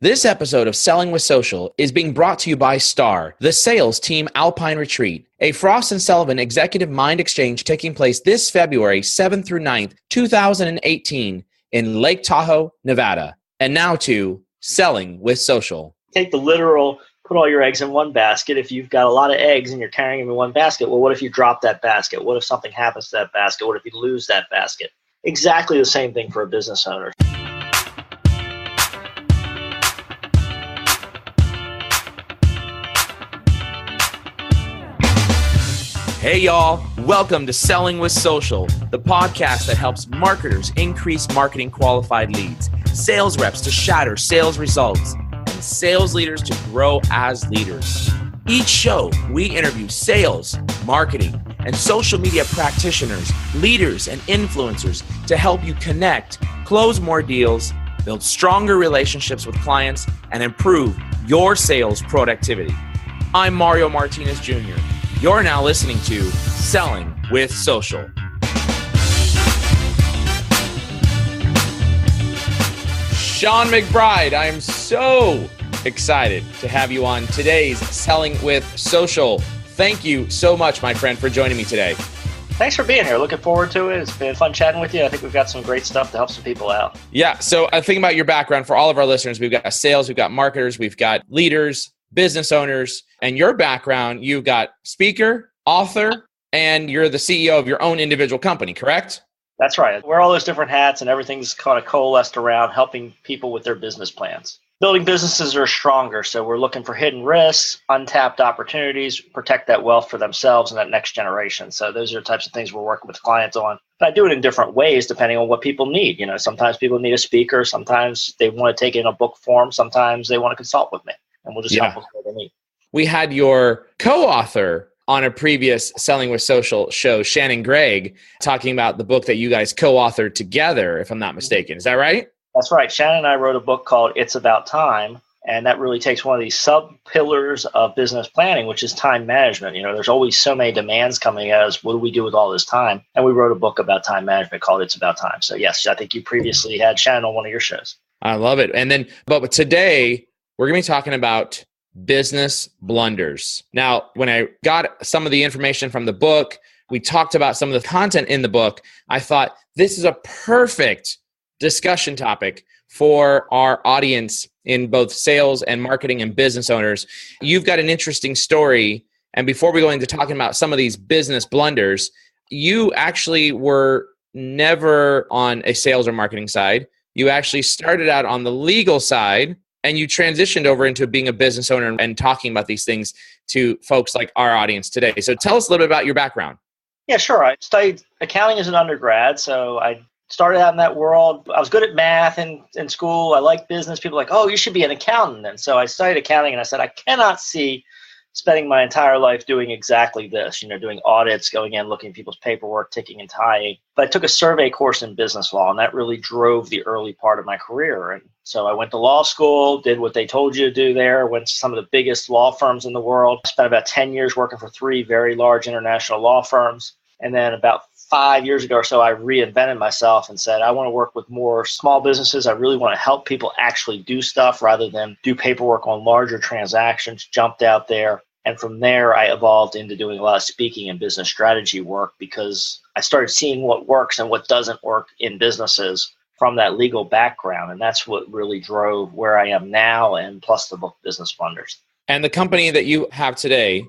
This episode of Selling with Social is being brought to you by STAR, the Sales Team Alpine Retreat, a Frost Sullivan Executive MindXchange taking place this February 7th through 9th, 2018 in Lake Tahoe, Nevada. And now to Selling with Social. Take the literal, put all your eggs in one basket. If you've got a lot of eggs and you're carrying them in one basket, well, what if you drop that basket? What if something happens to that basket? What if you lose that basket? Exactly the same thing for a business owner. Hey y'all, welcome to Selling with Social, the podcast that helps marketers increase marketing qualified leads, sales reps to shatter sales results, and sales leaders to grow as leaders. Each show, we interview sales, marketing, and social media practitioners, leaders, and influencers to help you connect, close more deals, build stronger relationships with clients, and improve your sales productivity. I'm Mario Martinez Jr. You're now listening to Selling with Social. Shawn McBride, I'm so excited to have you on today's Selling with Social. Thank you so much, my friend, for joining me today. Thanks for being here. Looking forward to it. It's been fun chatting with you. I think we've got some great stuff to help some people out. Yeah, so I'm thinking about your background for all of our listeners. We've got sales, we've got marketers, we've got leaders, business owners, and your background, you've got speaker, author, and you're the CEO of your own individual company, correct? That's right. Wear all those different hats and everything's kind of coalesced around helping people with their business plans. Building businesses are stronger, so we're looking for hidden risks, untapped opportunities, protect that wealth for themselves and that next generation. So those are the types of things we're working with clients on. But I do it in different ways depending on what people need. You know, sometimes people need a speaker, sometimes they want to take it in a book form, sometimes they want to consult with me. And we'll just help with what they need. We had your co-author on a previous Selling with Social show, Shannon Gregg, talking about the book that you guys co-authored together, if I'm not mistaken. Is that right? That's right. Shannon and I wrote a book called It's About Time. And that really takes one of these sub-pillars of business planning, which is time management. You know, there's always so many demands coming at us. What do we do with all this time? And we wrote a book about time management called It's About Time. So yes, I think you previously had Shannon on one of your shows. I love it. And then, but today, we're going to be talking about business blunders. Now, when I got some of the information from the book, we talked about some of the content in the book. I thought this is a perfect discussion topic for our audience in both sales and marketing and business owners. You've got an interesting story. And before we go into talking about some of these business blunders, you actually were never on a sales or marketing side. You actually started out on the legal side. And you transitioned over into being a business owner and talking about these things to folks like our audience today. So tell us a little bit about your background. Yeah, sure. I studied accounting as an undergrad. So I started out in that world. I was good at math in school. I liked business. People were like, oh, you should be an accountant. And so I studied accounting and I said, I cannot see spending my entire life doing exactly this, doing audits, going in, looking at people's paperwork, ticking and tying. But I took a survey course in business law, and that really drove the early part of my career. And so I went to law school, did what they told you to do there, went to some of the biggest law firms in the world, spent about 10 years working for 3 very large international law firms. And then about 5 years ago or so, I reinvented myself and said, I want to work with more small businesses. I really want to help people actually do stuff rather than do paperwork on larger transactions, jumped out there. And from there, I evolved into doing a lot of speaking and business strategy work because I started seeing what works and what doesn't work in businesses from that legal background. And that's what really drove where I am now, and plus the book Business Blunders. And the company that you have today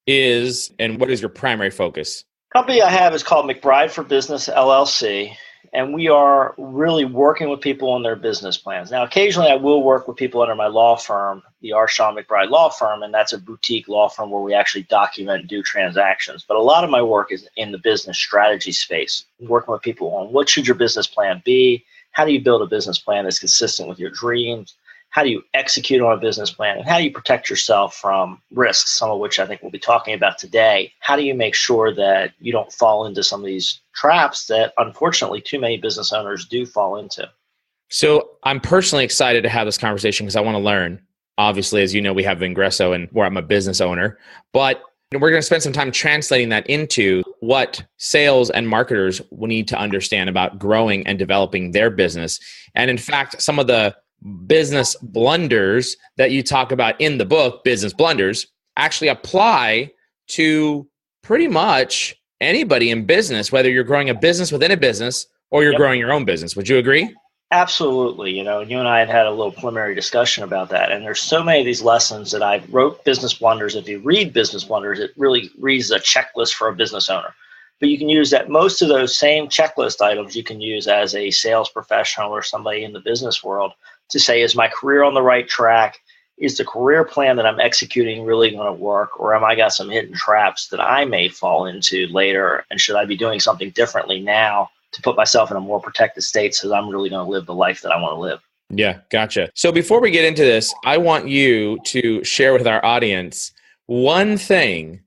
is, and what is your primary focus? Company I have is called McBride for Business, LLC. And we are really working with people on their business plans. Now, occasionally I will work with people under my law firm, the Shawn McBride law firm, and that's a boutique law firm where we actually document and do transactions. But a lot of my work is in the business strategy space, working with people on what should your business plan be, how do you build a business plan that's consistent with your dreams, how do you execute on a business plan, and how do you protect yourself from risks, some of which I think we'll be talking about today. How do you make sure that you don't fall into some of these traps that unfortunately too many business owners do fall into? So I'm personally excited to have this conversation because I want to learn. Obviously, as you know, we have Vengreso and where I'm a business owner, but we're going to spend some time translating that into what sales and marketers will need to understand about growing and developing their business. And in fact, some of the business blunders that you talk about in the book, Business Blunders, actually apply to pretty much anybody in business, whether you're growing a business within a business or you're growing your own business. Would you agree? Absolutely. You and I had a little preliminary discussion about that. And there's so many of these lessons that I wrote Business Blunders. If you read Business Blunders, it really reads a checklist for a business owner. But you can use that. Most of those same checklist items you can use as a sales professional or somebody in the business world to say, is my career on the right track? Is the career plan that I'm executing really going to work? Or am I got some hidden traps that I may fall into later? And should I be doing something differently now to put myself in a more protected state so that I'm really going to live the life that I want to live? Yeah, gotcha. So before we get into this, I want you to share with our audience one thing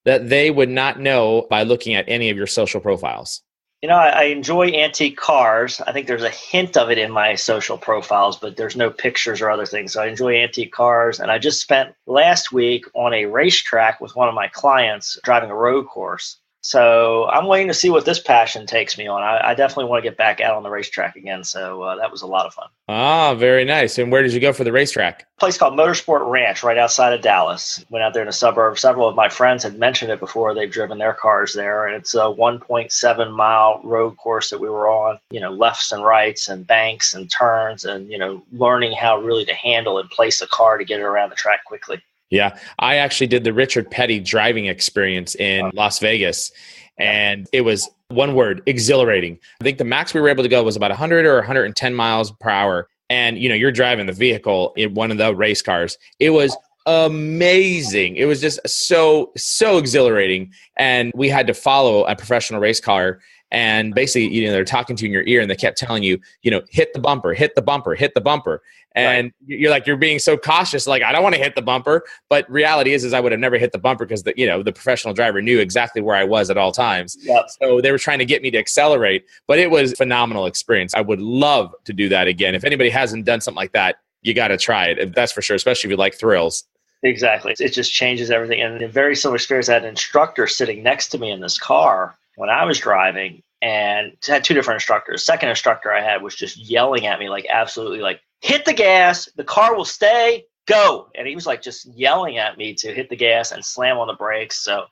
that they would not know by looking at any of your social profiles. I enjoy antique cars. I think there's a hint of it in my social profiles, but there's no pictures or other things. So I enjoy antique cars. And I just spent last week on a racetrack with one of my clients driving a road course. So I'm waiting to see what this passion takes me on. I definitely want to get back out on the racetrack again. So that was a lot of fun. Ah, very nice. And where did you go for the racetrack? A place called Motorsport Ranch right outside of Dallas. Went out there in the suburbs. Several of my friends had mentioned it before. They've driven their cars there. And it's a 1.7 mile road course that we were on, lefts and rights and banks and turns and, learning how really to handle and place a car to get it around the track quickly. Yeah, I actually did the Richard Petty driving experience in Las Vegas, and it was one word, exhilarating. I think the max we were able to go was about 100 or 110 miles per hour. And, you're driving the vehicle in one of the race cars. It was amazing. It was just so exhilarating. And we had to follow a professional race car. And basically, they're talking to you in your ear and they kept telling you, hit the bumper, hit the bumper, hit the bumper. And you're being so cautious, like, I don't want to hit the bumper. But reality is I would have never hit the bumper because the professional driver knew exactly where I was at all times. Yep. So they were trying to get me to accelerate, but it was a phenomenal experience. I would love to do that again. If anybody hasn't done something like that, you got to try it. That's for sure, especially if you like thrills. Exactly. It just changes everything. And a very similar experience, I had an instructor sitting next to me in this car when I was driving, and had two different instructors. Second instructor I had was just yelling at me, absolutely, hit the gas, the car will stay, go. And he was just yelling at me to hit the gas and slam on the brakes. So,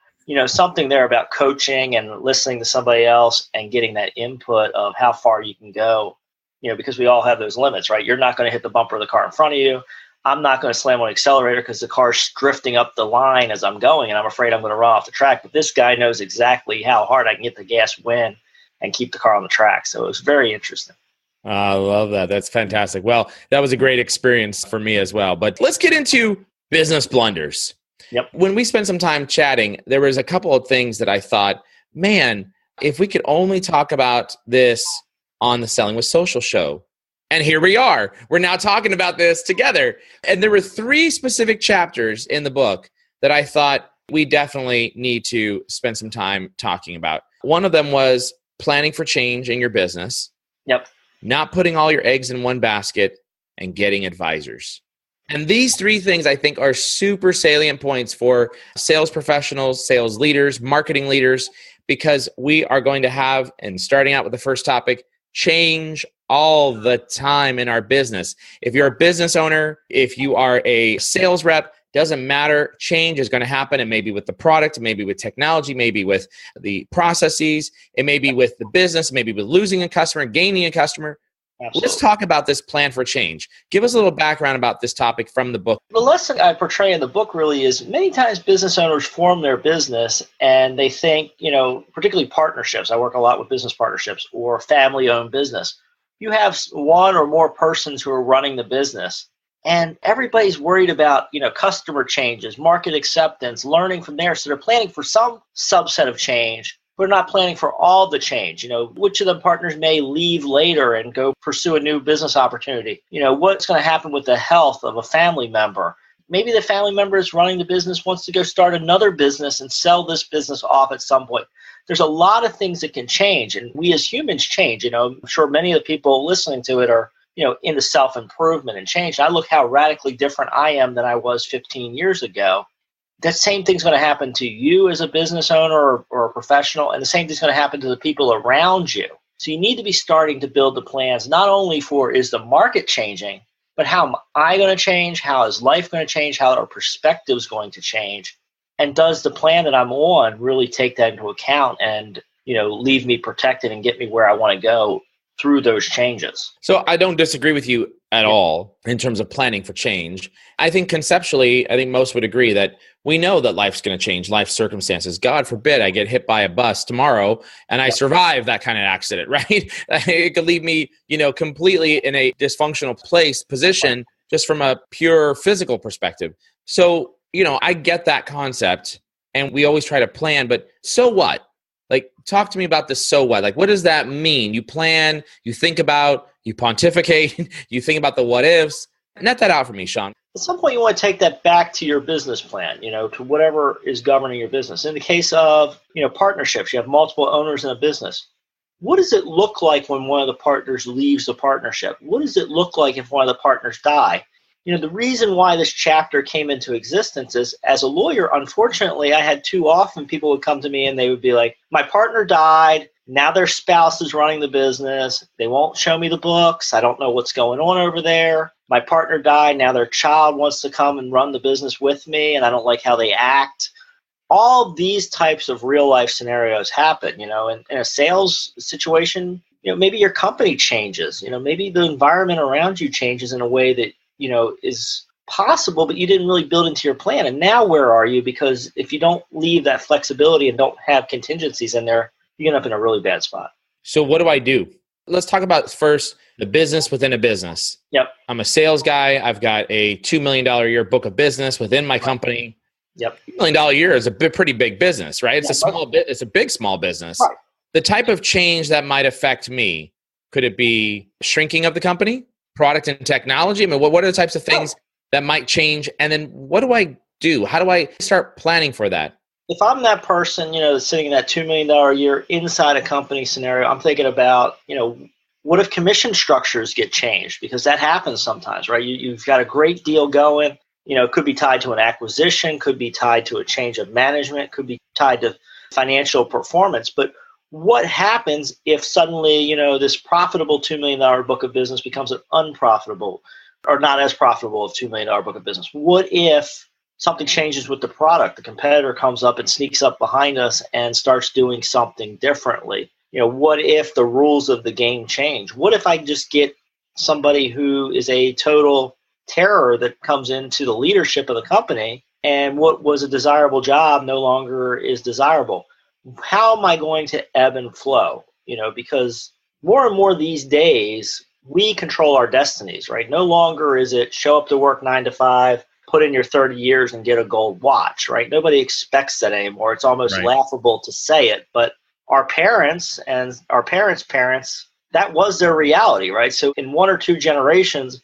something there about coaching and listening to somebody else and getting that input of how far you can go, because we all have those limits, right? You're not going to hit the bumper of the car in front of you. I'm not going to slam on the accelerator because the car's drifting up the line as I'm going, and I'm afraid I'm going to run off the track. But this guy knows exactly how hard I can get the gas when and keep the car on the track. So it was very interesting. I love that. That's fantastic. Well, that was a great experience for me as well. But let's get into business blunders. Yep. When we spent some time chatting, there was a couple of things that I thought, man, if we could only talk about this on the Selling with Social show. And here we are. We're now talking about this together. And there were 3 specific chapters in the book that I thought we definitely need to spend some time talking about. One of them was planning for change in your business. Yep. Not putting all your eggs in one basket, and getting advisors. And these 3 things I think are super salient points for sales professionals, sales leaders, marketing leaders, because we are going to have, and starting out with the first topic, change all the time in our business. If you're a business owner, if you are a sales rep, doesn't matter. Change is going to happen. It may be with the product, it may be with technology, maybe with the processes, it may be with the business, maybe with losing a customer, gaining a customer. Absolutely. Let's talk about this plan for change. Give us a little background about this topic from the book. The lesson I portray in the book really is many times business owners form their business and they think, particularly partnerships. I work a lot with business partnerships or family-owned business. You have one or more persons who are running the business, and everybody's worried about, customer changes, market acceptance, learning from there. So they're planning for some subset of change. We're not planning for all the change. Which of the partners may leave later and go pursue a new business opportunity? What's going to happen with the health of a family member? Maybe the family member is running the business, wants to go start another business and sell this business off at some point. There's a lot of things that can change, and we as humans change. I'm sure many of the people listening to it are, into self-improvement and change. I look how radically different I am than I was 15 years ago. That same thing's going to happen to you as a business owner or a professional, and the same thing's going to happen to the people around you. So you need to be starting to build the plans, not only for is the market changing, but how am I going to change? How is life going to change? How are perspectives going to change? And does the plan that I'm on really take that into account and, leave me protected and get me where I want to go through those changes? So I don't disagree with you at all in terms of planning for change. I think conceptually, I think most would agree that we know that life's going to change, life circumstances. God forbid I get hit by a bus tomorrow and I survive that kind of accident, right? It could leave me, completely in a dysfunctional position, just from a pure physical perspective. So, I get that concept and we always try to plan, but so what? Like, talk to me about the so what. Like, what does that mean? You plan, you think about, you pontificate, you think about the what ifs. Net that out for me, Shawn. At some point, you want to take that back to your business plan, to whatever is governing your business. In the case of, partnerships, you have multiple owners in a business. What does it look like when one of the partners leaves the partnership? What does it look like if one of the partners die? The reason why this chapter came into existence is, as a lawyer, unfortunately, I had too often people would come to me and they would be like, my partner died. Now their spouse is running the business. They won't show me the books. I don't know what's going on over there. My partner died. Now their child wants to come and run the business with me, and I don't like how they act. All these types of real life scenarios happen, in a sales situation. Maybe your company changes. Maybe the environment around you changes in a way that is possible, but you didn't really build into your plan. And now where are you? Because if you don't leave that flexibility and don't have contingencies in there, you end up in a really bad spot. So what do I do? Let's talk about first the business within a business. Yep. I'm a sales guy. I've got a $2 million a year book of business within my company. Yep. $2 million a year is a pretty big business, right? It's it's a big small business. Right. The type of change that might affect me, could it be shrinking of the company? Product and technology? I mean, what are the types of things that might change? And then what do I do? How do I start planning for that? If I'm that person, sitting in that $2 million a year inside a company scenario, I'm thinking about, what if commission structures get changed? Because that happens sometimes, right? You've got a great deal going. It could be tied to an acquisition, could be tied to a change of management, could be tied to financial performance. But what happens if suddenly, this profitable $2 million book of business becomes an unprofitable or not as profitable of $2 million book of business? What if something changes with the product? The competitor comes up and sneaks up behind us and starts doing something differently. What if the rules of the game change? What if I just get somebody who is a total terror that comes into the leadership of the company and what was a desirable job no longer is desirable? How am I going to ebb and flow? Because more and more these days, we control our destinies, right? No longer is it show up to work 9 to 5, put in your 30 years and get a gold watch, right? Nobody expects that anymore. It's almost laughable to say it, but our parents and our parents' parents, that was their reality, right? So in 1 or 2 generations,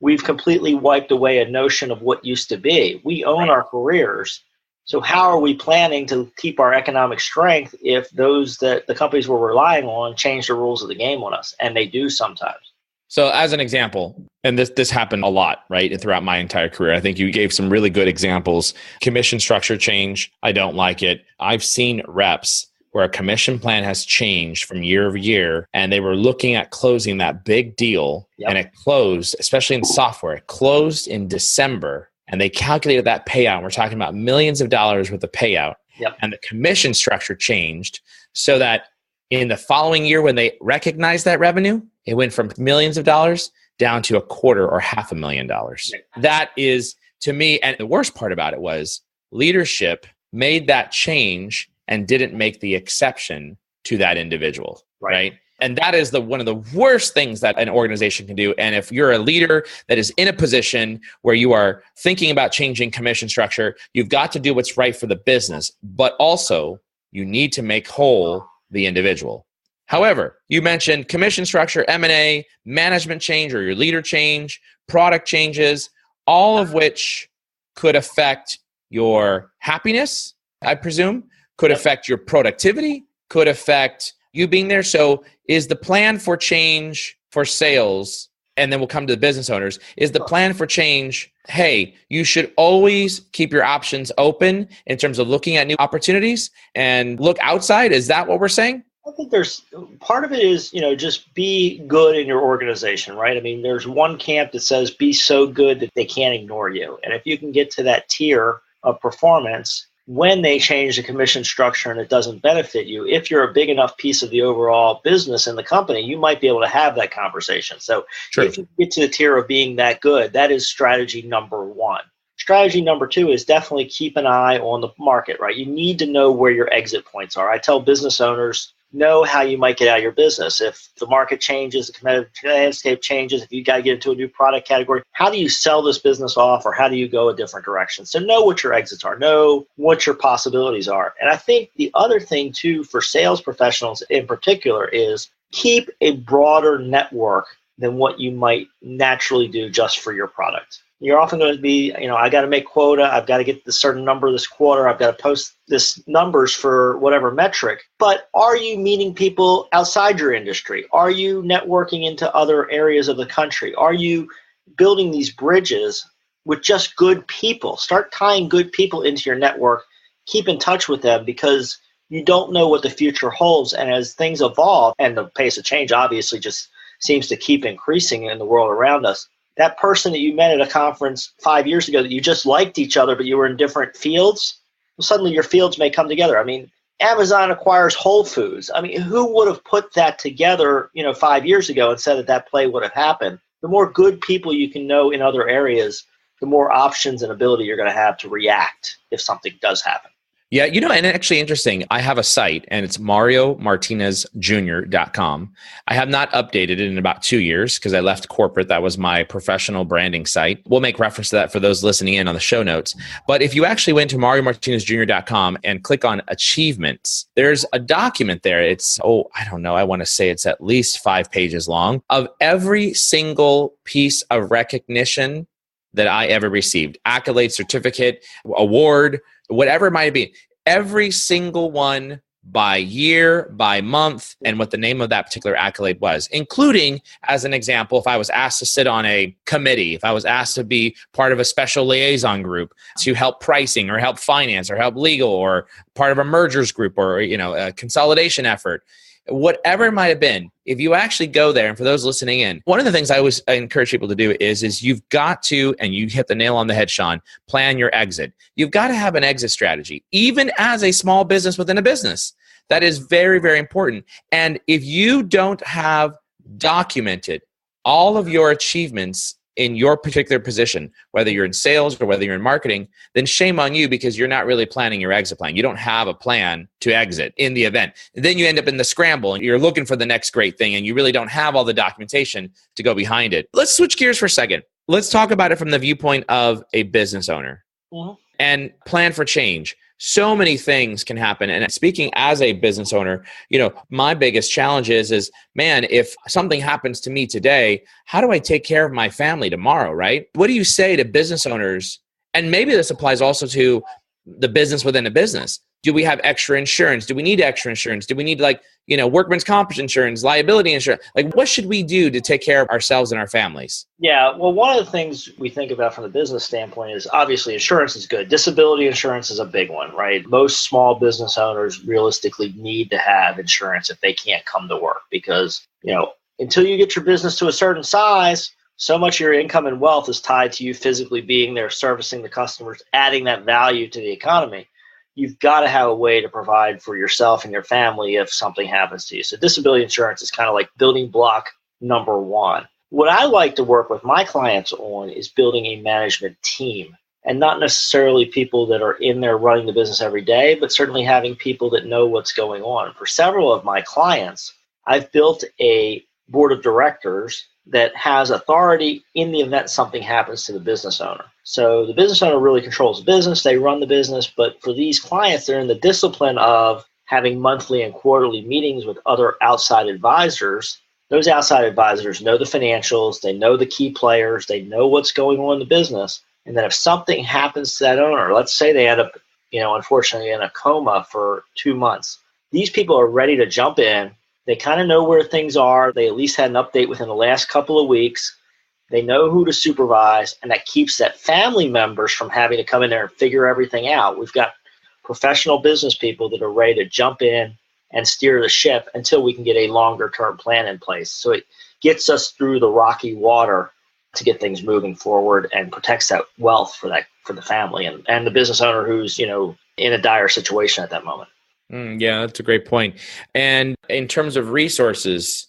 we've completely wiped away a notion of what used to be. We own our careers. So how are we planning to keep our economic strength if those that the companies we're relying on change the rules of the game on us? And they do sometimes. So as an example, and this happened a lot, right, throughout my entire career. I think you gave some really good examples. Commission structure change. I don't like it. I've seen reps where a commission plan has changed from year over year, and they were looking at closing that big deal, and it closed, especially in software, it closed in December. And they calculated that payout. We're talking about millions of dollars worth of payout. And the commission structure changed so that in the following year, when they recognized that revenue, it went from millions of dollars down to $250,000 or $500,000. That is, to me, and the worst part about it was leadership made that change and didn't make the exception to that individual, right? And that is one of the worst things that an organization can do. And if you're a leader that is in a position where you are thinking about changing commission structure, you've got to do what's right for the business, but also you need to make whole the individual. However, you mentioned commission structure, M&A, management change or your leader change, product changes, all of which could affect your happiness, I presume, could affect your productivity, could affect you being there. So is the plan for change for sales, and then we'll come to the business owners, is the plan for change, hey, you should always keep your options open in terms of looking at new opportunities and look outside? Is that what we're saying? I think there's part of it is, just be good in your organization, right? I mean, there's one camp that says be so good that they can't ignore you. And if you can get to that tier of performance, when they change the commission structure and it doesn't benefit you, if you're a big enough piece of the overall business in the company, you might be able to have that conversation. So True. if you get to the tier of being that good, that is strategy number one. Strategy number two is definitely keep an eye on the market, right? You need to know where your exit points are. I tell business owners, know how you might get out of your business. If the market changes, the competitive landscape changes, if you got to get into a new product category, how do you sell this business off, or how do you go a different direction? So know what your exits are, know what your possibilities are. And I think the other thing too, for sales professionals in particular, is keep a broader network than what you might naturally do just for your product. You're often going to be, I got to make quota. I've got to get this certain number this quarter. I've got to post this numbers for whatever metric. But are you meeting people outside your industry? Are you networking into other areas of the country? Are you building these bridges with just good people? Start tying good people into your network. Keep in touch with them, because you don't know what the future holds. And as things evolve, and the pace of change obviously just seems to keep increasing in the world around us, that person that you met at a conference 5 years ago that you just liked each other, but you were in different fields, well, suddenly your fields may come together. I mean, Amazon acquires Whole Foods. I mean, who would have put that together, 5 years ago and said that play would have happened? The more good people you can know in other areas, the more options and ability you're going to have to react if something does happen. Yeah, and actually interesting, I have a site and it's mariomartinezjr.com. I have not updated it in about 2 years because I left corporate. That was my professional branding site. We'll make reference to that for those listening in on the show notes. But if you actually went to mariomartinezjr.com and click on achievements, there's a document there. It's, I don't know, I want to say it's at least 5 pages long of every single piece of recognition that I ever received. Accolade, certificate, award, whatever it might be. Every single one, by year, by month, and what the name of that particular accolade was, including, as an example, if I was asked to sit on a committee, if I was asked to be part of a special liaison group to help pricing or help finance or help legal or part of a mergers group or, a consolidation effort. Whatever it might have been, if you actually go there, and for those listening in, one of the things I always encourage people to do is you've got to, and you hit the nail on the head, Shawn, plan your exit. You've got to have an exit strategy, even as a small business within a business. That is very, very important. And if you don't have documented all of your achievements in your particular position, whether you're in sales or whether you're in marketing, then shame on you, because you're not really planning your exit plan. You don't have a plan to exit in the event. And then you end up in the scramble and you're looking for the next great thing and you really don't have all the documentation to go behind it. Let's switch gears for a second. Let's talk about it from the viewpoint of a business owner and plan for change. So many things can happen. And speaking as a business owner, my biggest challenge is, man, if something happens to me today, how do I take care of my family tomorrow, right? What do you say to business owners? And maybe this applies also to the business within a business. Do we have extra insurance? Do we need extra insurance? Do we need workman's comp insurance, liability insurance? What should we do to take care of ourselves and our families? Yeah, well, one of the things we think about from the business standpoint is obviously insurance is good. Disability insurance is a big one, right? Most small business owners realistically need to have insurance if they can't come to work, because, until you get your business to a certain size, so much of your income and wealth is tied to you physically being there, servicing the customers, adding that value to the economy. You've got to have a way to provide for yourself and your family if something happens to you. So disability insurance is kind of like building block number one. What I like to work with my clients on is building a management team, and not necessarily people that are in there running the business every day, but certainly having people that know what's going on. For several of my clients, I've built a board of directors that has authority in the event something happens to the business owner. So the business owner really controls the business, they run the business, but for these clients, they're in the discipline of having monthly and quarterly meetings with other outside advisors. Those outside advisors know the financials, they know the key players, they know what's going on in the business. And then if something happens to that owner, let's say they end up, unfortunately in a coma for 2 months, these people are ready to jump in. They kind of know where things are. They at least had an update within the last couple of weeks. They know who to supervise, and that keeps that family members from having to come in there and figure everything out. We've got professional business people that are ready to jump in and steer the ship until we can get a longer term plan in place. So it gets us through the rocky water to get things moving forward and protects that wealth for the family and the business owner who's, in a dire situation at that moment. Yeah, that's a great point. And in terms of resources,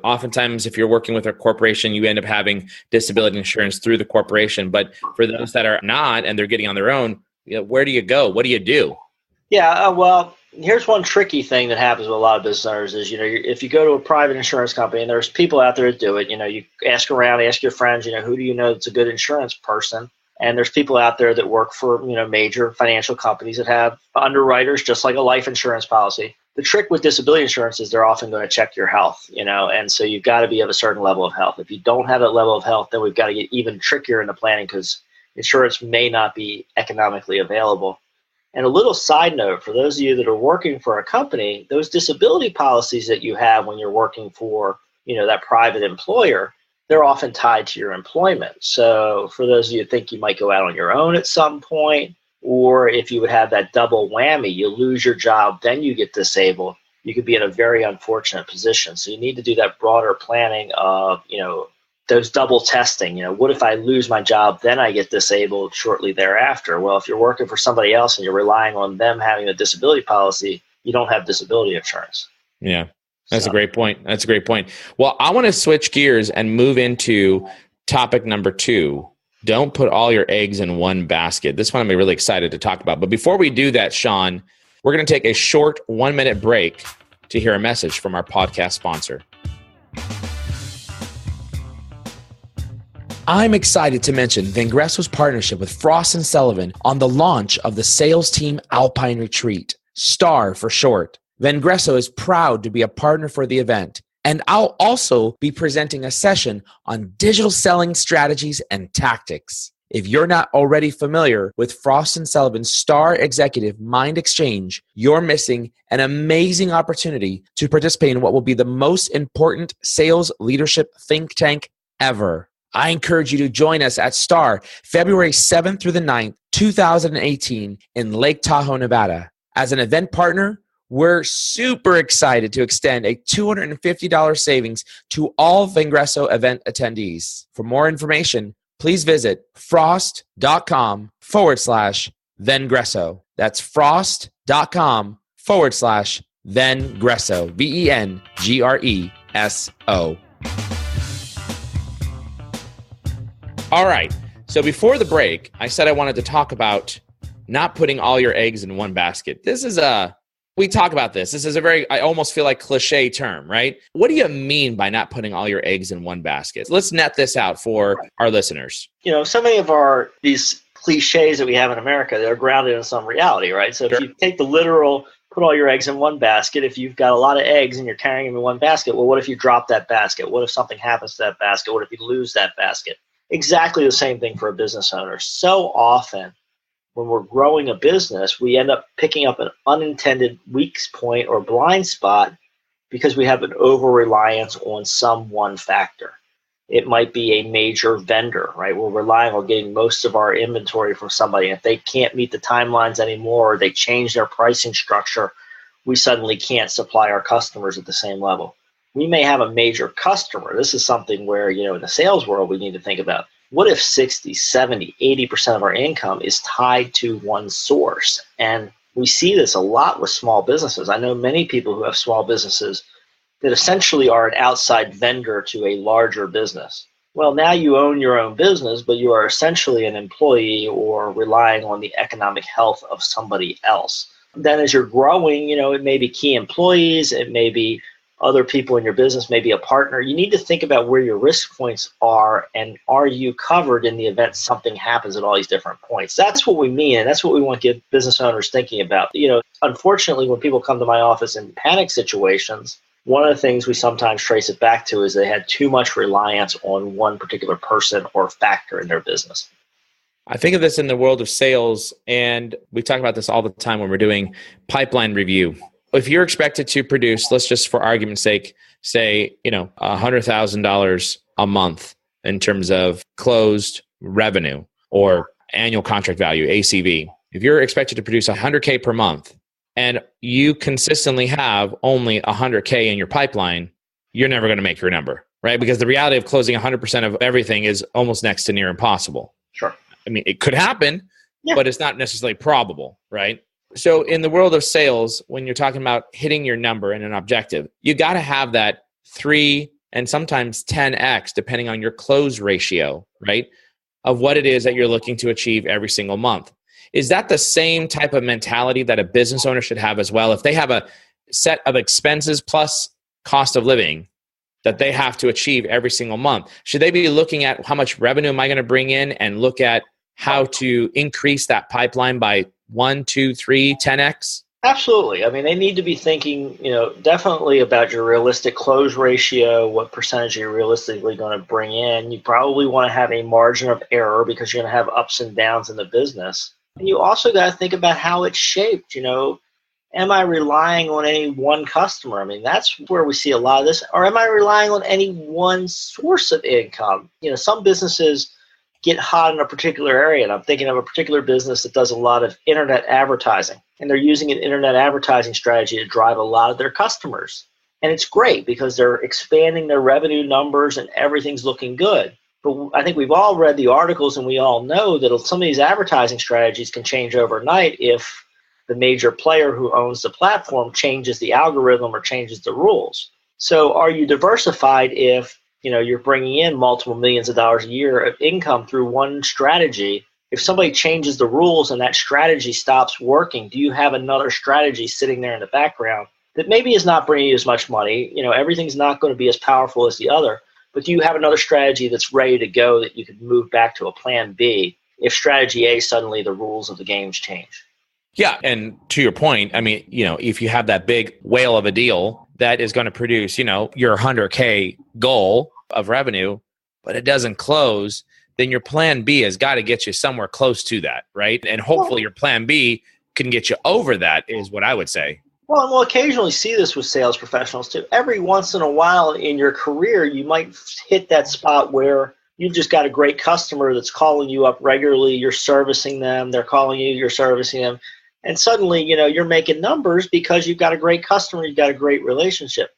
oftentimes if you're working with a corporation, you end up having disability insurance through the corporation. But for those that are not and they're getting on their own, where do you go? What do you do? Yeah, well, here's one tricky thing that happens with a lot of business owners is, if you go to a private insurance company and there's people out there that do it, you ask around, ask your friends, who do you know that's a good insurance person? And there's people out there that work for, major financial companies that have underwriters, just like a life insurance policy. The trick with disability insurance is they're often going to check your health, and so you've got to be of a certain level of health. If you don't have that level of health, then we've got to get even trickier in the planning because insurance may not be economically available. And a little side note, for those of you that are working for a company, those disability policies that you have when you're working for, that private employer, they're often tied to your employment. So for those of you that think you might go out on your own at some point, or if you would have that double whammy, you lose your job, then you get disabled, you could be in a very unfortunate position. So you need to do that broader planning of, those double testing. What if I lose my job, then I get disabled shortly thereafter? Well, if you're working for somebody else and you're relying on them having a disability policy, you don't have disability insurance. Yeah. That's a great point. That's a great point. Well, I want to switch gears and move into topic number 2. Don't put all your eggs in one basket. This one I'm really excited to talk about. But before we do that, Shawn, we're going to take a short 1-minute break to hear a message from our podcast sponsor. I'm excited to mention Vengreso's partnership with Frost Sullivan on the launch of the Sales Team Alpine Retreat, STAR for short. Vengreso is proud to be a partner for the event, and I'll also be presenting a session on digital selling strategies and tactics. If you're not already familiar with Frost & Sullivan's STAR Executive MindXchange, you're missing an amazing opportunity to participate in what will be the most important sales leadership think tank ever. I encourage you to join us at STAR February 7th through the 9th, 2018 in Lake Tahoe, Nevada. As an event partner, we're super excited to extend a $250 savings to all Vengreso event attendees. For more information, please visit frost.com/Vengreso. That's frost.com/Vengreso. Vengreso. All right. So before the break, I said I wanted to talk about not putting all your eggs in one basket. We talk about this. This is I almost feel like cliche term, right? What do you mean by not putting all your eggs in one basket? Let's net this out for our listeners. So many of these cliches that we have in America, they're grounded in some reality, right? So if you take the literal, put all your eggs in one basket, if you've got a lot of eggs and you're carrying them in one basket, well, what if you drop that basket? What if something happens to that basket? What if you lose that basket? Exactly the same thing for a business owner. So often, when we're growing a business, we end up picking up an unintended weak point or blind spot because we have an over-reliance on some one factor. It might be a major vendor, right? We're relying on getting most of our inventory from somebody. If they can't meet the timelines anymore, or they change their pricing structure, we suddenly can't supply our customers at the same level. We may have a major customer. This is something where, in the sales world, we need to think about. What if 60, 70, 80% of our income is tied to one source? And we see this a lot with small businesses. I know many people who have small businesses that essentially are an outside vendor to a larger business. Well, now you own your own business, but you are essentially an employee or relying on the economic health of somebody else. Then as you're growing, it may be key employees, it may be other people in your business, maybe a partner. You need to think about where your risk points are and are you covered in the event something happens at all these different points. That's what we mean, and that's what we want to get business owners thinking about. Unfortunately, when people come to my office in panic situations, one of the things we sometimes trace it back to is they had too much reliance on one particular person or factor in their business. I think of this in the world of sales, and we talk about this all the time when we're doing pipeline review. If you're expected to produce, let's just for argument's sake, say, $100,000 a month in terms of closed revenue or annual contract value, ACV. If you're expected to produce $100K per month, and you consistently have only 100K in your pipeline, you're never going to make your number, right? Because the reality of closing 100% of everything is almost next to near impossible. Sure. I mean, it could happen, Yeah. but it's not necessarily probable, right? So in the world of sales, when you're talking about hitting your number and an objective, you got to have that 3 and sometimes 10x, depending on your close ratio, right? Of what it is that you're looking to achieve every single month. Is that the same type of mentality that a business owner should have as well? If they have a set of expenses plus cost of living that they have to achieve every single month, should they be looking at how much revenue am I going to bring in and look at how to increase that pipeline by 1, 2, 3, 10x? Absolutely. I mean, they need to be thinking, definitely about your realistic close ratio, what percentage you're realistically going to bring in. You probably want to have a margin of error because you're going to have ups and downs in the business. And you also got to think about how it's shaped. Am I relying on any one customer? I mean, that's where we see a lot of this. Or am I relying on any one source of income? Some businesses get hot in a particular area. And I'm thinking of a particular business that does a lot of internet advertising. And they're using an internet advertising strategy to drive a lot of their customers. And it's great because they're expanding their revenue numbers and everything's looking good. But I think we've all read the articles and we all know that some of these advertising strategies can change overnight if the major player who owns the platform changes the algorithm or changes the rules. So are you diversified if you're bringing in multiple millions of dollars a year of income through one strategy? If somebody changes the rules and that strategy stops working, do you have another strategy sitting there in the background that maybe is not bringing you as much money? Everything's not going to be as powerful as the other, but do you have another strategy that's ready to go that you could move back to a plan B if strategy A, suddenly the rules of the games change? Yeah. And to your point, I mean, if you have that big whale of a deal that is going to produce, your 100K goal of revenue, but it doesn't close, then your plan B has got to get you somewhere close to that, right? And hopefully your plan B can get you over that is what I would say. Well, and we'll occasionally see this with sales professionals too. Every once in a while in your career, you might hit that spot where you've just got a great customer that's calling you up regularly. You're servicing them. They're calling you. You're servicing them. And suddenly, you're making numbers because you've got a great customer. You've got a great relationship.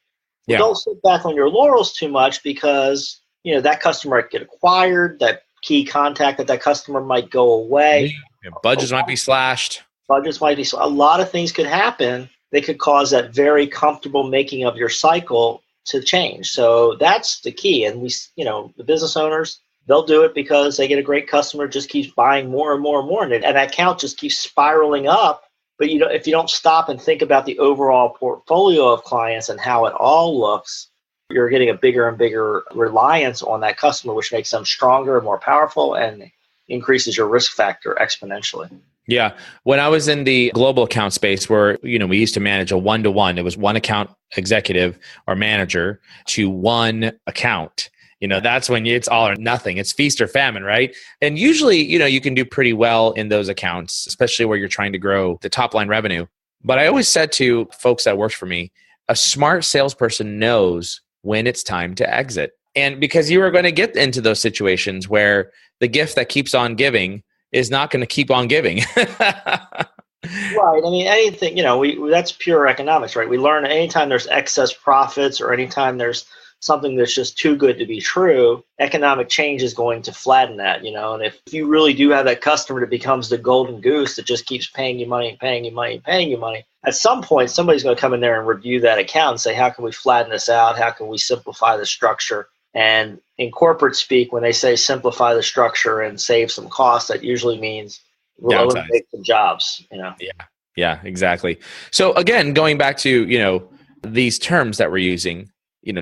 Yeah. Don't sit back on your laurels too much because, that customer might get acquired. That key contact that customer might go away. Budgets might be slashed. A lot of things could happen. They could cause that very comfortable making of your cycle to change. So that's the key. And the business owners, they'll do it because they get a great customer, just keeps buying more and more and more. And that account just keeps spiraling up. But if you don't stop and think about the overall portfolio of clients and how it all looks, you're getting a bigger and bigger reliance on that customer, which makes them stronger and more powerful and increases your risk factor exponentially. Yeah. When I was in the global account space where, we used to manage a 1-to-1, it was one account executive or manager to one account. That's when it's all or nothing. It's feast or famine, right? And usually, you can do pretty well in those accounts, especially where you're trying to grow the top line revenue. But I always said to folks that worked for me, a smart salesperson knows when it's time to exit. And because you are going to get into those situations where the gift that keeps on giving is not going to keep on giving. Right. I mean, anything, that's pure economics, right? We learn anytime there's excess profits or anytime there's something that's just too good to be true, economic change is going to flatten that, and if you really do have that customer that becomes the golden goose that just keeps paying you money and paying you money and paying you money, at some point, somebody's going to come in there and review that account and say, how can we flatten this out? How can we simplify the structure? And in corporate speak, when they say simplify the structure and save some costs, that usually means we'll eliminate some jobs, Yeah, exactly. So again, going back to, these terms that we're using,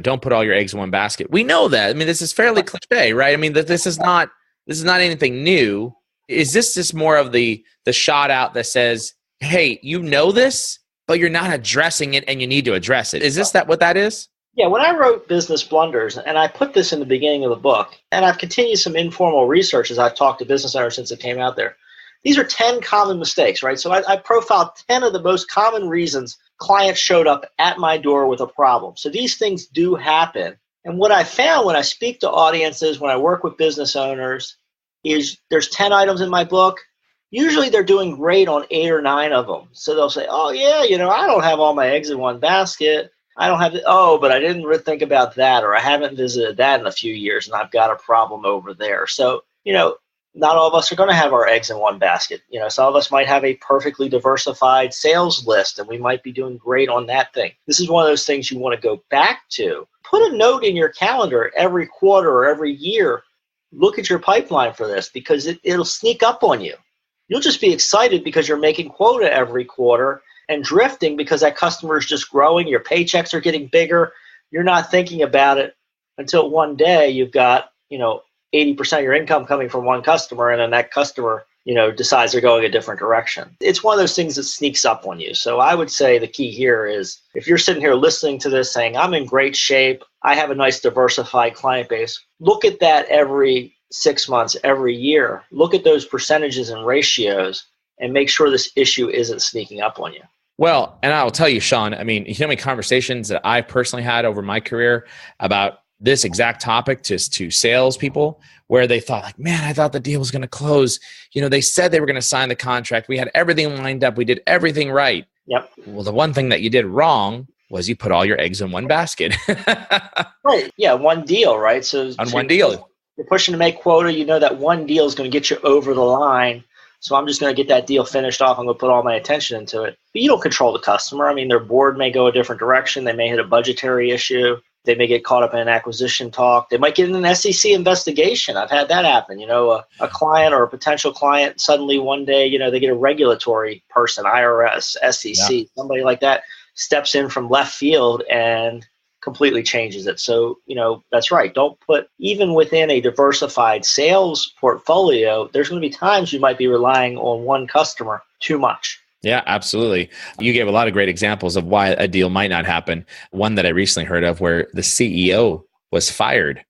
don't put all your eggs in one basket. We know that. I mean, this is fairly cliche, right? I mean, that this is not anything new. Is this just more of the shot out that says, hey, this, but you're not addressing it and you need to address it? Is this what that is? Yeah, when I wrote Business Blunders, and I put this in the beginning of the book, and I've continued some informal research as I've talked to business owners since it came out there. These are 10 common mistakes, right? So I profiled 10 of the most common reasons clients showed up at my door with a problem. So these things do happen. And what I found when I speak to audiences, when I work with business owners, is there's 10 items in my book. usually they're doing great on 8 or 9 of them. So they'll say, oh yeah, I don't have all my eggs in one basket. I don't have but I didn't really think about that, or I haven't visited that in a few years and I've got a problem over there. So, not all of us are going to have our eggs in one basket. Some of us might have a perfectly diversified sales list and we might be doing great on that thing. This is one of those things you want to go back to. Put a note in your calendar every quarter or every year. Look at your pipeline for this, because it'll sneak up on you. You'll just be excited because you're making quota every quarter and drifting because that customer is just growing. Your paychecks are getting bigger. You're not thinking about it until one day you've got, 80% of your income coming from one customer, and then that customer, decides they're going a different direction. It's one of those things that sneaks up on you. So I would say the key here is, if you're sitting here listening to this saying, I'm in great shape, I have a nice diversified client base, look at that every 6 months, every year. Look at those percentages and ratios and make sure this issue isn't sneaking up on you. Well, and I'll tell you, Shawn, I mean, how many conversations that I personally had over my career about this exact topic to salespeople, where they thought, like, man, I thought the deal was going to close. They said they were going to sign the contract. We had everything lined up. We did everything right. Yep. Well, the one thing that you did wrong was you put all your eggs in one basket. Right. Yeah. One deal, right? So one deal. You're pushing to make quota. That one deal is going to get you over the line. So I'm just going to get that deal finished off. I'm going to put all my attention into it. But you don't control the customer. I mean, their board may go a different direction. They may hit a budgetary issue. They may get caught up in an acquisition talk. They might get in an SEC investigation. I've had that happen. A client or a potential client, suddenly one day, they get a regulatory person, IRS, SEC, somebody like that steps in from left field and completely changes it. So, that's right. Don't put, even within a diversified sales portfolio, there's going to be times you might be relying on one customer too much. Yeah, absolutely. You gave a lot of great examples of why a deal might not happen. One that I recently heard of where the CEO was fired.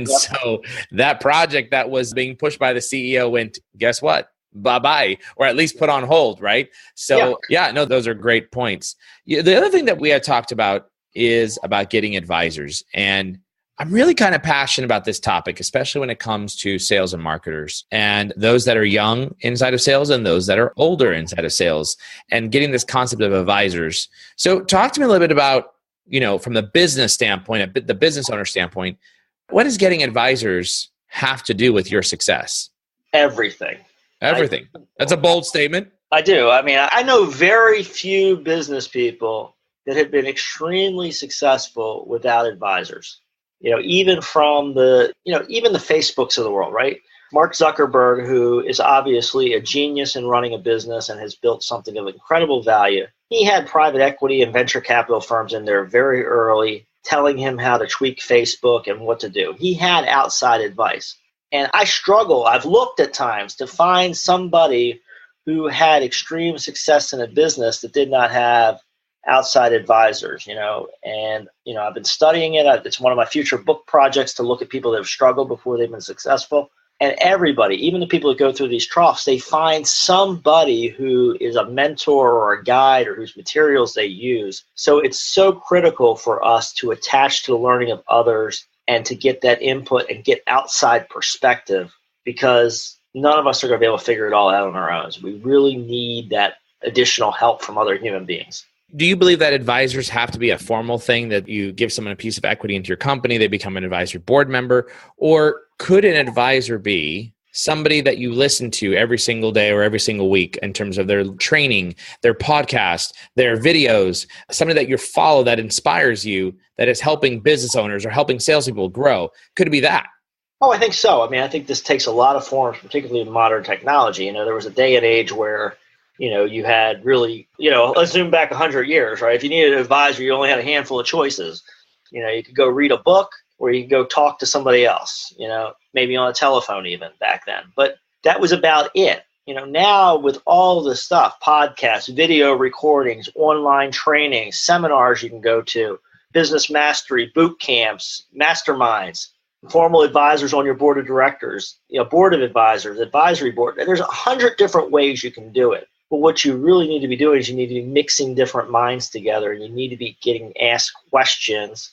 So that project that was being pushed by the CEO went, guess what? Bye-bye, or at least put on hold, right? So those are great points. The other thing that we had talked about is about getting advisors. And I'm really kind of passionate about this topic, especially when it comes to sales and marketers and those that are young inside of sales and those that are older inside of sales, and getting this concept of advisors. So talk to me a little bit about, from the business standpoint, the business owner standpoint, what does getting advisors have to do with your success? Everything. That's a bold statement. I do. I mean, I know very few business people that have been extremely successful without advisors. Even from even the Facebooks of the world, right? Mark Zuckerberg, who is obviously a genius in running a business and has built something of incredible value. He had private equity and venture capital firms in there very early, telling him how to tweak Facebook and what to do. He had outside advice. And I struggle. I've looked at times to find somebody who had extreme success in a business that did not have outside advisors, and, I've been studying it. It's one of my future book projects to look at people that have struggled before they've been successful. And everybody, even the people that go through these troughs, they find somebody who is a mentor or a guide or whose materials they use. So it's so critical for us to attach to the learning of others and to get that input and get outside perspective, because none of us are going to be able to figure it all out on our own. So we really need that additional help from other human beings. Do you believe that advisors have to be a formal thing, that you give someone a piece of equity into your company, they become an advisory board member? Or could an advisor be somebody that you listen to every single day or every single week in terms of their training, their podcast, their videos, somebody that you follow that inspires you, that is helping business owners or helping salespeople grow? Could it be that? Oh, I think so. I mean, I think this takes a lot of forms, particularly in modern technology. There was a day and age where you had really, let's zoom back 100 years, right? If you needed an advisor, you only had a handful of choices. You could go read a book, or you could go talk to somebody else, maybe on a telephone even back then. But that was about it. Now with all the stuff, podcasts, video recordings, online training, seminars you can go to, business mastery, boot camps, masterminds, formal advisors on your board of directors, board of advisors, advisory board. There's 100 different ways you can do it. But what you really need to be doing is you need to be mixing different minds together. You need to be getting asked questions.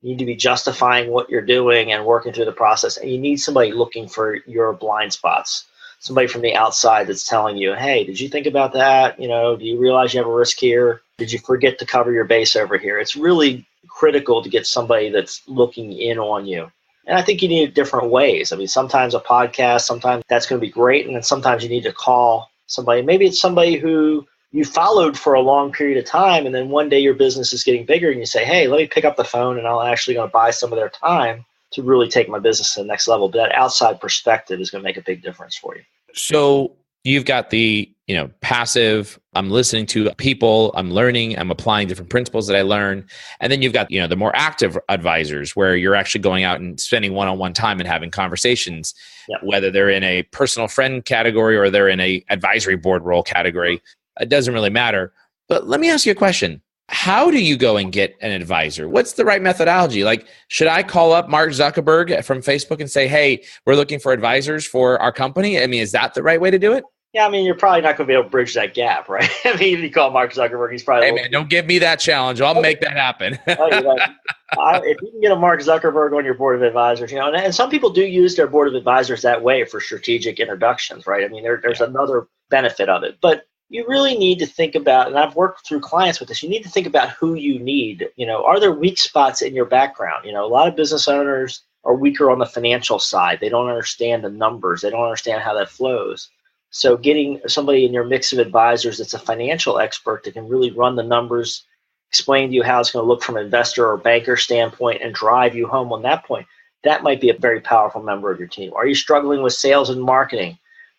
You need to be justifying what you're doing and working through the process. And you need somebody looking for your blind spots. somebody from the outside that's telling you, hey, did you think about that? Do you realize you have a risk here? Did you forget to cover your base over here? It's really critical to get somebody that's looking in on you. And I think you need it different ways. I mean, sometimes a podcast, sometimes that's going to be great. And then sometimes you need to call somebody. Maybe it's somebody who you followed for a long period of time. And then one day your business is getting bigger and you say, hey, let me pick up the phone and I'm actually going to buy some of their time to really take my business to the next level. But that outside perspective is going to make a big difference for you. So you've got the, passive, I'm listening to people, I'm learning, I'm applying different principles that I learn. And then you've got, the more active advisors where you're actually going out and spending one-on-one time and having conversations, whether they're in a personal friend category or they're in a advisory board role category. It doesn't really matter. But let me ask you a question. How do you go and get an advisor? What's the right methodology? Like, should I call up Mark Zuckerberg from Facebook and say, hey, we're looking for advisors for our company? I mean, is that the right way to do it? Yeah, I mean, you're probably not going to be able to bridge that gap, right? I mean, if you call Mark Zuckerberg, he's probably... Hey, man, don't give me that challenge. I'll make that happen. If you can get a Mark Zuckerberg on your board of advisors, and some people do use their board of advisors that way for strategic introductions, right? I mean, there's another benefit of it. But you really need to think about, and I've worked through clients with this, you need to think about who you need. Are there weak spots in your background? A lot of business owners are weaker on the financial side. They don't understand the numbers. They don't understand how that flows. So getting somebody in your mix of advisors that's a financial expert that can really run the numbers, explain to you how it's going to look from an investor or banker standpoint and drive you home on that point, that might be a very powerful member of your team. Are you struggling with sales and marketing?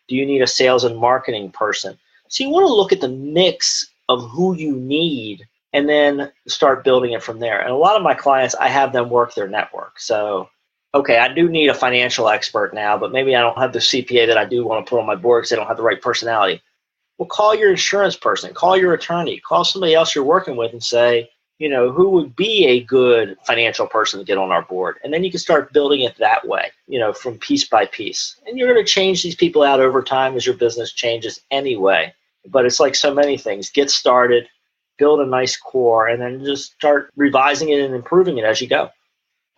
Do you need a sales and marketing person? So you want to look at the mix of who you need and then start building it from there. And a lot of my clients, I have them work their network. So, okay, I do need a financial expert now, but maybe I don't have the CPA that I do want to put on my board because they don't have the right personality. Well, call your insurance person, call your attorney, call somebody else you're working with and say, who would be a good financial person to get on our board? And then you can start building it that way, from piece by piece. And you're going to change these people out over time as your business changes anyway. But it's like so many things. Get started, build a nice core, and then just start revising it and improving it as you go.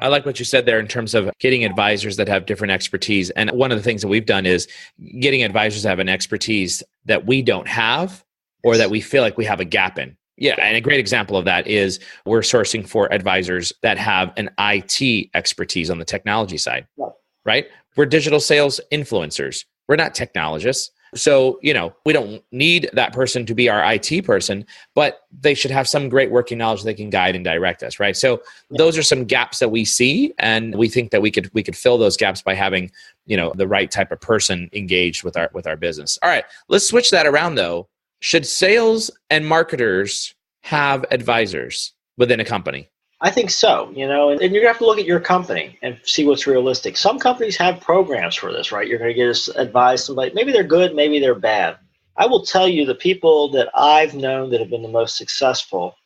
I like what you said there in terms of getting advisors that have different expertise. And one of the things that we've done is getting advisors that have an expertise that we don't have or that we feel like we have a gap in. Yeah, and a great example of that is we're sourcing for advisors that have an IT expertise on the technology side, right? We're digital sales influencers. We're not technologists. So, we don't need that person to be our IT person, but they should have some great working knowledge they can guide and direct us, right? So those are some gaps that we see, and we think that we could fill those gaps by having, the right type of person engaged with our business. All right, let's switch that around though. Should sales and marketers have advisors within a company? I think so, and you're going to have to look at your company and see what's realistic. Some companies have programs for this, right? You're going to get advise somebody. Maybe they're good, maybe they're bad. I will tell you the people that I've known that have been the most successful,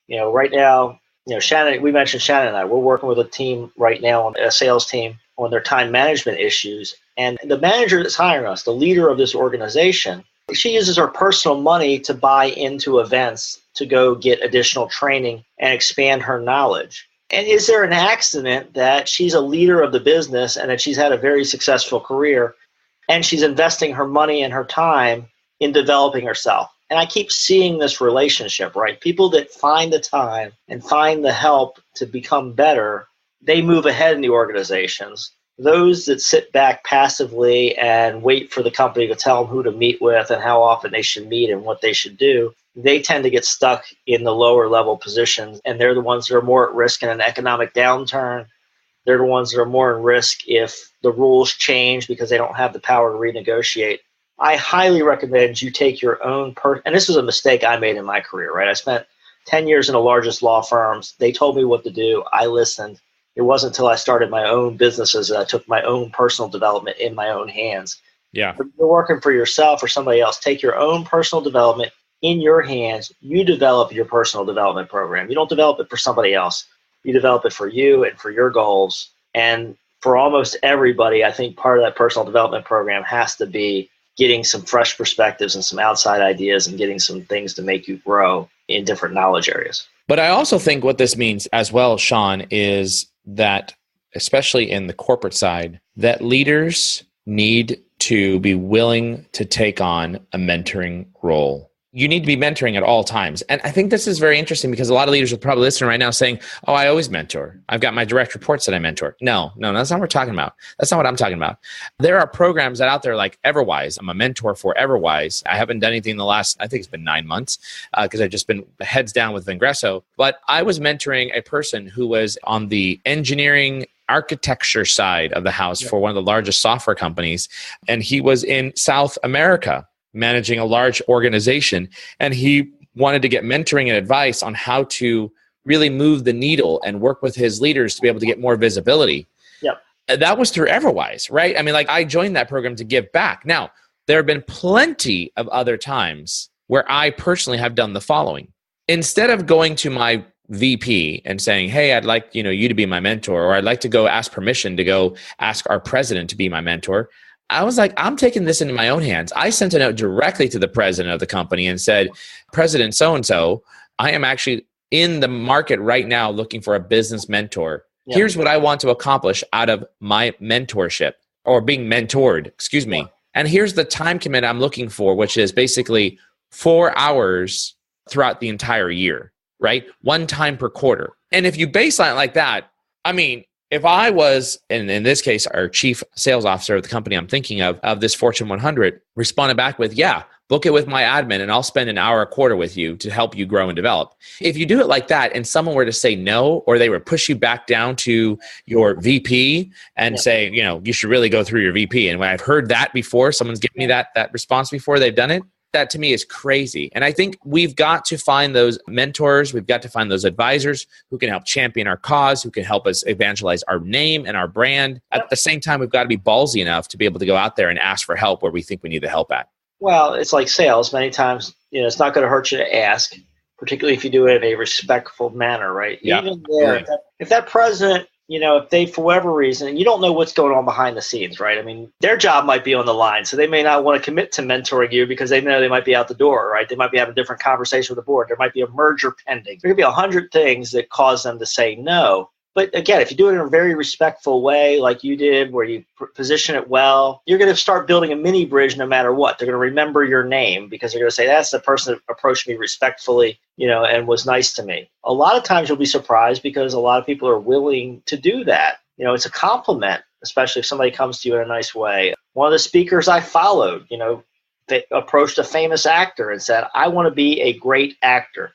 right now, Shannon, we mentioned Shannon and I, we're working with a team right now, on a sales team, on their time management issues. And the manager that's hiring us, the leader of this organization, she uses her personal money to buy into events to go get additional training and expand her knowledge. And is there an accident that she's a leader of the business and that she's had a very successful career and she's investing her money and her time in developing herself? And I keep seeing this relationship, right? People that find the time and find the help to become better, they move ahead in the organizations. Those that sit back passively and wait for the company to tell them who to meet with and how often they should meet and what they should do, they tend to get stuck in the lower level positions. And they're the ones that are more at risk in an economic downturn. They're the ones that are more at risk if the rules change because they don't have the power to renegotiate. I highly recommend you take your own and this was a mistake I made in my career, right? I spent 10 years in the largest law firms. They told me what to do. I listened. It wasn't until I started my own businesses that I took my own personal development in my own hands. Yeah. If you're working for yourself or somebody else, take your own personal development in your hands. You develop your personal development program. You don't develop it for somebody else. You develop it for you and for your goals. And for almost everybody, I think part of that personal development program has to be getting some fresh perspectives and some outside ideas and getting some things to make you grow in different knowledge areas. But I also think what this means as well, Shawn, is that, especially in the corporate side, that leaders need to be willing to take on a mentoring role. You need to be mentoring at all times. And I think this is very interesting because a lot of leaders are probably listening right now saying, oh, I always mentor. I've got my direct reports that I mentor. No, that's not what we're talking about. That's not what I'm talking about. There are programs that out there like Everwise. I'm a mentor for Everwise. I haven't done anything in the last, I think it's been 9 months because I've just been heads down with Vengreso. But I was mentoring a person who was on the engineering architecture side of the house for one of the largest software companies. And he was in South America managing a large organization. And he wanted to get mentoring and advice on how to really move the needle and work with his leaders to be able to get more visibility. Yep. That was through Everwise, right? I mean, like I joined that program to give back. Now, there have been plenty of other times where I personally have done the following. Instead of going to my VP and saying, hey, I'd like you to be my mentor, or I'd like to go ask permission to go ask our president to be my mentor, I was like, I'm taking this into my own hands. I sent a note directly to the president of the company and said, President so-and-so, I am actually in the market right now looking for a business mentor. Yeah. Here's what I want to accomplish out of my mentorship or being mentored, excuse me. Yeah. And here's the time commitment I'm looking for, which is basically 4 hours throughout the entire year, right? 1 time per quarter. And if you baseline it like that, I mean, if I was, and in this case, our chief sales officer of the company I'm thinking of this Fortune 100, responded back with, yeah, book it with my admin and I'll spend an hour a quarter with you to help you grow and develop. If you do it like that and someone were to say no, or they were push you back down to your VP and say, you should really go through your VP. And when I've heard that before, someone's given me that response before they've done it, that to me is crazy. And I think we've got to find those mentors. We've got to find those advisors who can help champion our cause, who can help us evangelize our name and our brand. At the same time, we've got to be ballsy enough to be able to go out there and ask for help where we think we need the help at. Well, it's like sales. Many times, it's not going to hurt you to ask, particularly if you do it in a respectful manner, right? Yeah. Even there, if that president, if they, for whatever reason, you don't know what's going on behind the scenes, right? I mean, their job might be on the line, so they may not want to commit to mentoring you because they know they might be out the door, right? They might be having a different conversation with the board. There might be a merger pending. There could be 100 things that cause them to say no. But again, if you do it in a very respectful way, like you did, where you position it well, you're going to start building a mini bridge no matter what. They're going to remember your name because they're going to say, that's the person that approached me respectfully, and was nice to me. A lot of times you'll be surprised because a lot of people are willing to do that. It's a compliment, especially if somebody comes to you in a nice way. One of the speakers I followed, they approached a famous actor and said, I want to be a great actor.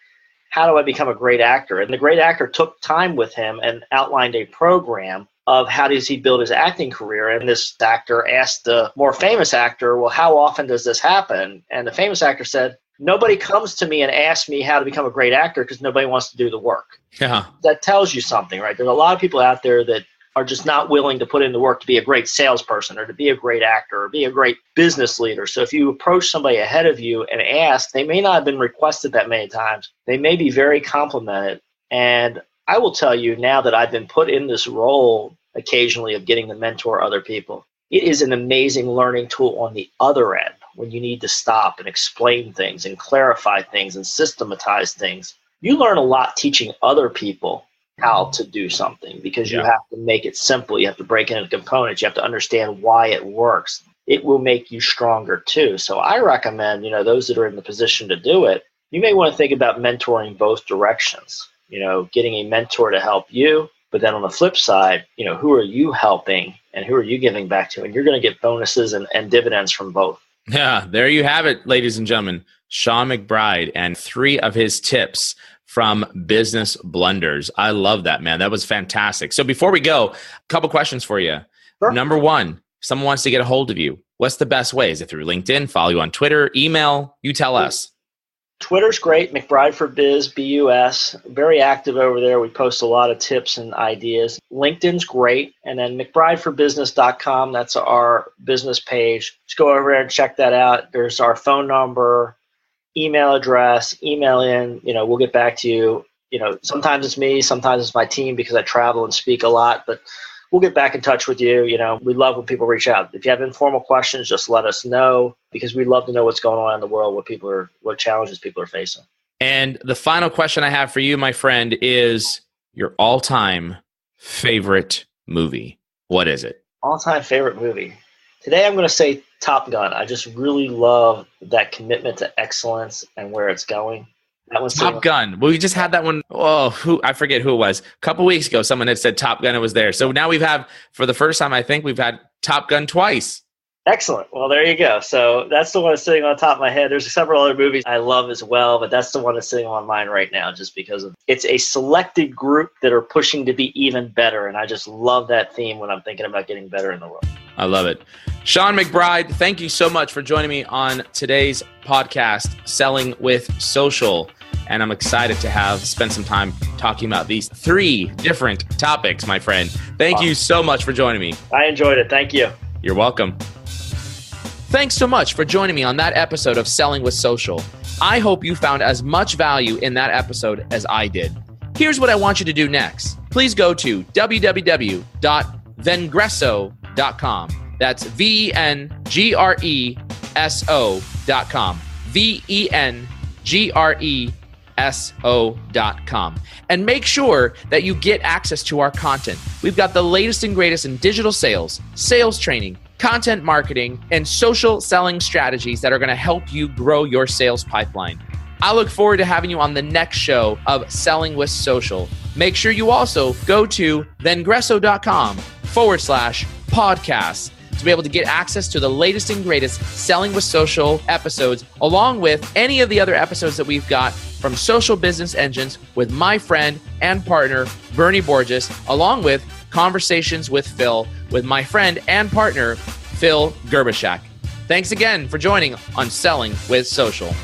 How do I become a great actor? And the great actor took time with him and outlined a program of how does he build his acting career. And this actor asked the more famous actor, well, how often does this happen? And the famous actor said, nobody comes to me and asks me how to become a great actor because nobody wants to do the work. Yeah. That tells you something, right? There's a lot of people out there that are just not willing to put in the work to be a great salesperson or to be a great actor or be a great business leader. So if you approach somebody ahead of you and ask, they may not have been requested that many times. They may be very complimented. And I will tell you now that I've been put in this role occasionally of getting to mentor other people. It is an amazing learning tool on the other end when you need to stop and explain things and clarify things and systematize things. You learn a lot teaching other people how to do something because you have to make it simple. You have to break it into components. You have to understand why it works. It will make you stronger too. So I recommend, those that are in the position to do it, you may want to think about mentoring both directions, getting a mentor to help you. But then on the flip side, who are you helping and who are you giving back to? And you're going to get bonuses and dividends from both. Yeah, there you have it, ladies and gentlemen. Shawn McBride and 3 of his tips from Business Blunders. I love that, man. That was fantastic. So before we go, a couple questions for you. Sure. Number 1, if someone wants to get a hold of you, what's the best way? Is it through LinkedIn, follow you on Twitter, email? You tell us. Twitter's great, McBride for Biz, B-U-S. Very active over there. We post a lot of tips and ideas. LinkedIn's great. And then McBrideforbusiness.com, that's our business page. Just go over there and check that out. There's our phone number, email address, email in, we'll get back to you. Sometimes it's me, sometimes it's my team because I travel and speak a lot, but we'll get back in touch with you. We love when people reach out. If you have informal questions, just let us know because we'd love to know what's going on in the world, what challenges people are facing. And the final question I have for you, my friend, is your all-time favorite movie. What is it? All-time favorite movie. Today I'm going to say Top Gun. I just really love that commitment to excellence and where it's going. That one's Top Gun. Well, we just had that one. Oh, I forget who it was. A couple weeks ago, someone had said Top Gun. It was there. So now for the first time, I think we've had Top Gun twice. Excellent. Well, there you go. So that's the one that's sitting on top of my head. There's several other movies I love as well, but that's the one that's sitting on mine right now just because it's a selected group that are pushing to be even better. And I just love that theme when I'm thinking about getting better in the world. I love it. Shawn McBride, thank you so much for joining me on today's podcast, Selling with Social. And I'm excited to spend some time talking about these 3 different topics, my friend. Thank you so much for joining me. I enjoyed it. Thank you. You're welcome. Thanks so much for joining me on that episode of Selling with Social. I hope you found as much value in that episode as I did. Here's what I want you to do next. Please go to www.vengreso.com. That's VENGRESO.com. VENGRESO.com. And make sure that you get access to our content. We've got the latest and greatest in digital sales, sales training, content marketing, and social selling strategies that are going to help you grow your sales pipeline. I look forward to having you on the next show of Selling with Social. Make sure you also go to vengreso.com/podcast to be able to get access to the latest and greatest Selling with Social episodes, along with any of the other episodes that we've got from Social Business Engines with my friend and partner, Bernie Borges, along with Conversations with Phil with my friend and partner, Phil Gerbishak. Thanks again for joining on Selling with Social.